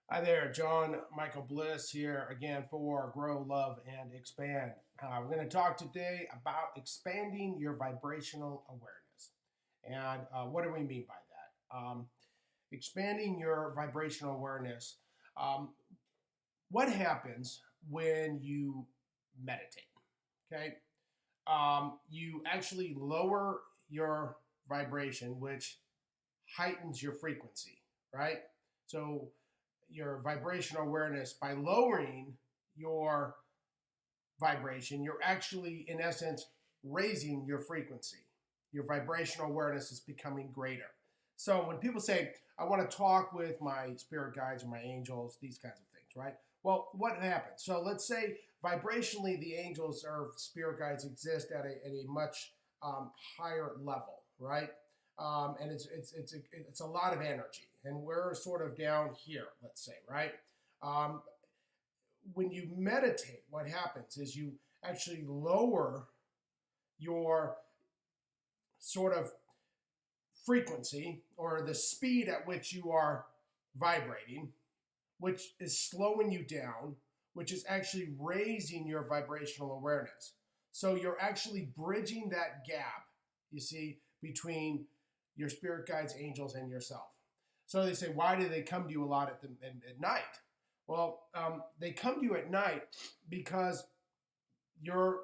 Hi there, John Michael Bliss here again for Grow, Love, and Expand. We're going to talk today about expanding your vibrational awareness. And what do we mean by that? Expanding your vibrational awareness. Um, what happens when you meditate? Okay. You actually lower your vibration, which heightens your frequency, right? So your vibrational awareness, by lowering your vibration, you're actually, in essence, raising your frequency. Your vibrational awareness is becoming greater. So when people say, I want to talk with my spirit guides or my angels, these kinds of things, right? Well, what happens? So let's say vibrationally, the angels or spirit guides exist at a much higher level, right? And it's a lot of energy, and we're sort of down here, let's say, right? Um, when you meditate, what happens is you actually lower your sort of frequency or the speed at which you are vibrating, which is slowing you down, which is actually raising your vibrational awareness. So you're actually bridging that gap, you see, between your spirit guides, angels, and yourself. So they say, why do they come to you a lot at night? Well, they come to you at night because you're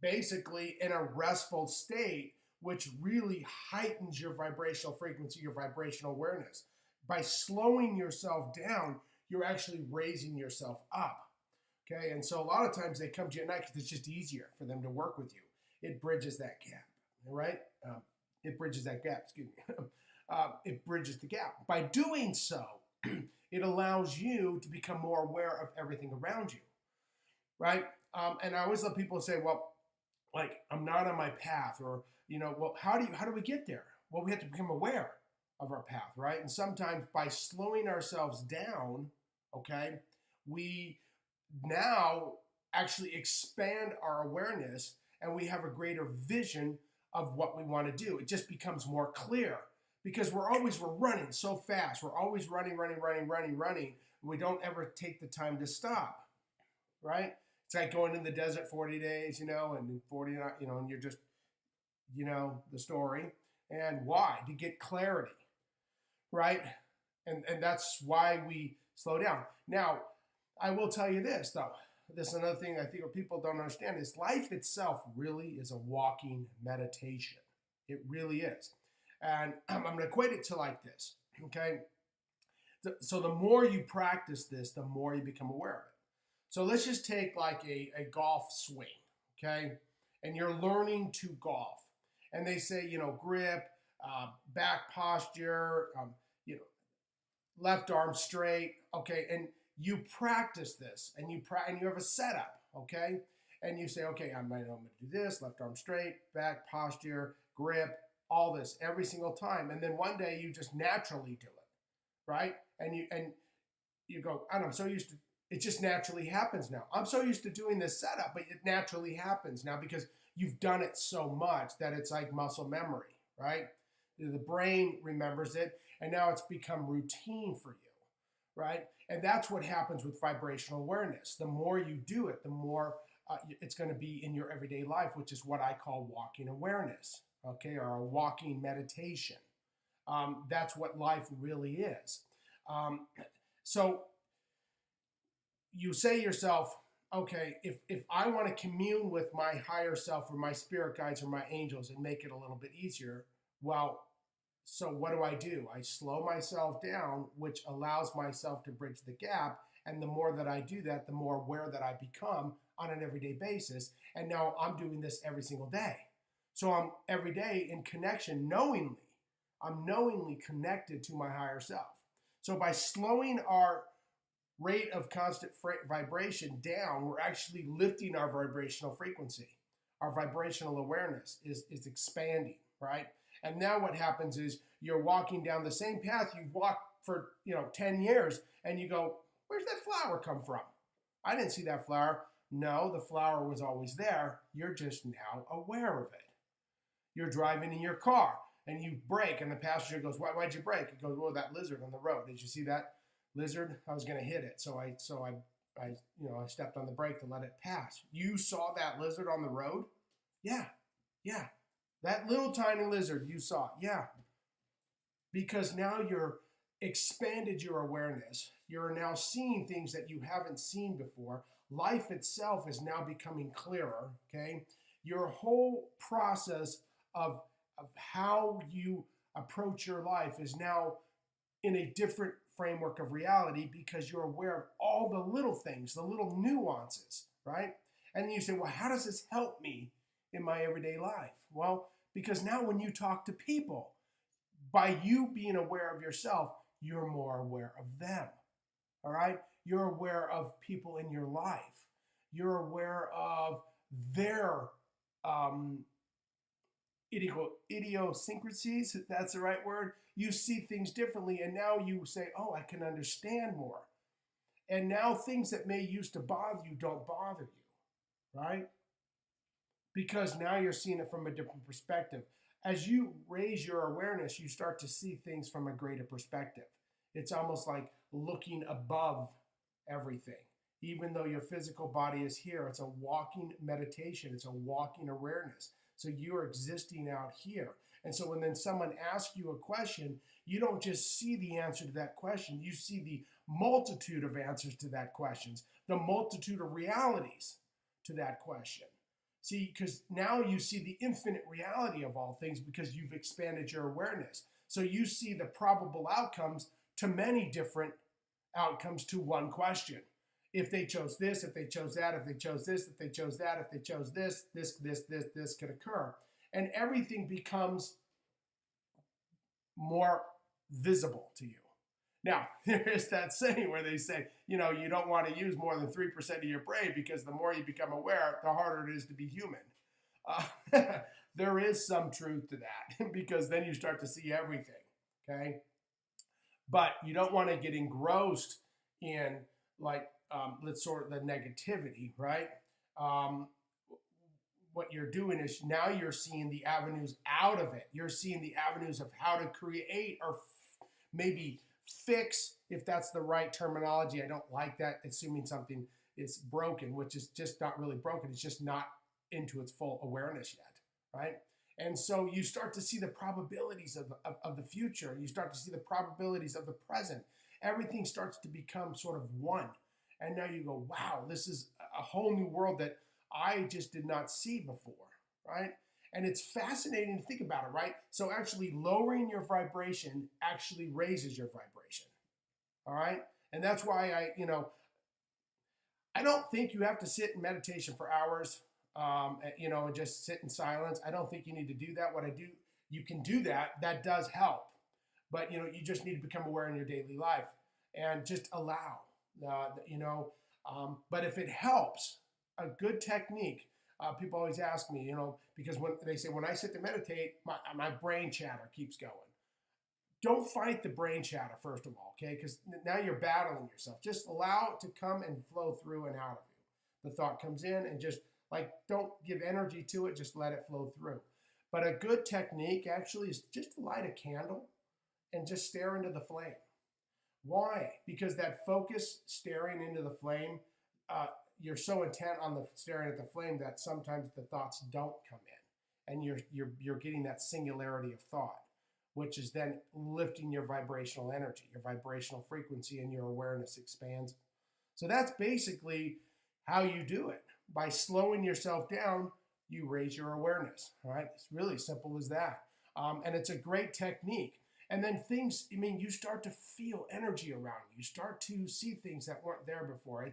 basically in a restful state, which really heightens your vibrational frequency, your vibrational awareness. By slowing yourself down, you're actually raising yourself up. Okay, and so a lot of times they come to you at night because it's just easier for them to work with you. It bridges that gap, right? It bridges that gap, excuse me. It bridges the gap. By doing so, it allows you to become more aware of everything around you, right? And I always let people say, well, like, I'm not on my path, or, well, how do we get there? Well, we have to become aware of our path, right? And sometimes by slowing ourselves down, okay, we now actually expand our awareness, and we have a greater vision of what we want to do. It just becomes more clear because we're running so fast. We're always running. We don't ever take the time to stop, right? It's like going in the desert 40 days, and 40, and you're just, the story. And why? To get clarity, right? And that's why we slow down. Now, I will tell you this, though. This is another thing I think what people don't understand is life itself really is a walking meditation. It really is. And I'm going to equate it to like this, okay? So the more you practice this, the more you become aware of it. So let's just take like a golf swing, okay? And you're learning to golf. And they say, grip, back posture, left arm straight, okay? And you practice this, and you have a setup, okay? And you say, okay, I'm going to do this, left arm straight, back posture, grip, all this every single time. And then one day you just naturally do it, right? And you go, I don't know, I'm so used to it, just naturally happens now. I'm so used to doing this setup, but it naturally happens now because you've done it so much that it's like muscle memory, right? The brain remembers it, and now it's become routine for you, right? And that's what happens with vibrational awareness. The more you do it, the more it's going to be in your everyday life, which is what I call walking awareness, okay, or a walking meditation. That's what life really is. So you say to yourself, okay, if I want to commune with my higher self or my spirit guides or my angels and make it a little bit easier, well, so what do? I slow myself down, which allows myself to bridge the gap. And the more that I do that, the more aware that I become on an everyday basis. And now I'm doing this every single day. So I'm every day in connection, knowingly. I'm knowingly connected to my higher self. So by slowing our rate of constant vibration down, we're actually lifting our vibrational frequency. Our vibrational awareness is expanding, right? And now what happens is you're walking down the same path you've walked for 10 years, and you go, where's that flower come from? I didn't see that flower. No, the flower was always there. You're just now aware of it. You're driving in your car, and you brake, and the passenger goes, why'd you brake? It goes, well, that lizard on the road. Did you see that lizard, I was going to hit it. I stepped on the brake to let it pass. You saw that lizard on the road? Yeah, yeah. That little tiny lizard you saw, yeah. Because now you're expanded your awareness. You're now seeing things that you haven't seen before. Life itself is now becoming clearer, okay? Your whole process of how you approach your life is now in a different framework of reality because you're aware of all the little things, the little nuances, right? And then you say, well, how does this help me in my everyday life? Well, because now when you talk to people, by you being aware of yourself, you're more aware of them, all right? You're aware of people in your life. You're aware of their idiosyncrasies, if that's the right word. You see things differently, and now you say, oh, I can understand more. And now things that may used to bother you don't bother you, right? Because now you're seeing it from a different perspective. As you raise your awareness, you start to see things from a greater perspective. It's almost like looking above everything. Even though your physical body is here, it's a walking meditation. It's a walking awareness. So you're existing out here. And so when then someone asks you a question, you don't just see the answer to that question. You see the multitude of answers to that question, the multitude of realities to that question. See, because now you see the infinite reality of all things because you've expanded your awareness. So you see the probable outcomes to many different outcomes to one question. If they chose this, if they chose that, if they chose this, if they chose that, if they chose this could occur. And everything becomes more visible to you. Now, there is that saying where they say, you don't want to use more than 3% of your brain because the more you become aware, the harder it is to be human. There is some truth to that because then you start to see everything, okay? But you don't want to get engrossed in let's sort of the negativity, right? What you're doing is now you're seeing the avenues out of it. You're seeing the avenues of how to create or maybe fix, if that's the right terminology. I don't like that, assuming something is broken, which is just not really broken. It's just not into its full awareness yet, right? And so you start to see the probabilities of the future. You start to see the probabilities of the present. Everything starts to become sort of one. And now you go, wow, this is a whole new world that I just did not see before, right? And it's fascinating to think about it, right? So actually lowering your vibration actually raises your vibration, all right? And that's why I don't think you have to sit in meditation for hours, and just sit in silence. I don't think you need to do that. You can do that. That does help. But, you just need to become aware in your daily life and just allow, but if it helps, a good technique, people always ask me, because when they say, when I sit to meditate, my brain chatter keeps going. Don't fight the brain chatter, first of all, okay? Because now you're battling yourself. Just allow it to come and flow through and out of you. The thought comes in and just don't give energy to it, just let it flow through. But a good technique actually is just to light a candle and just stare into the flame. Why? Because that focus staring into the flame, you're so intent on the staring at the flame that sometimes the thoughts don't come in, and you're getting that singularity of thought, which is then lifting your vibrational energy, your vibrational frequency, and your awareness expands. So that's basically how you do it. By slowing yourself down, you raise your awareness. All right, it's really simple as that, and it's a great technique. And then you start to feel energy around you. You start to see things that weren't there before.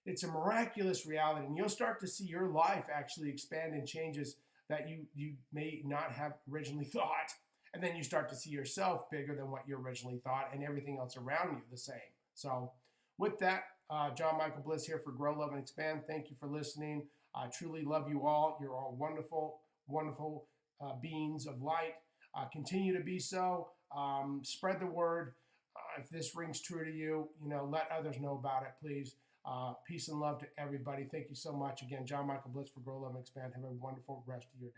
It's a miraculous reality. And you'll start to see your life actually expand in changes that you may not have originally thought. And then you start to see yourself bigger than what you originally thought and everything else around you the same. So with that, John Michael Bliss here for Grow, Love, and Expand. Thank you for listening. I truly love you all. You're all wonderful, wonderful beings of light. Continue to be so. Spread the word. If this rings true to you, let others know about it, please. Peace and love to everybody. Thank you so much. Again, John Michael Bliss for Grow, Love, and Expand. Have a wonderful rest of your day.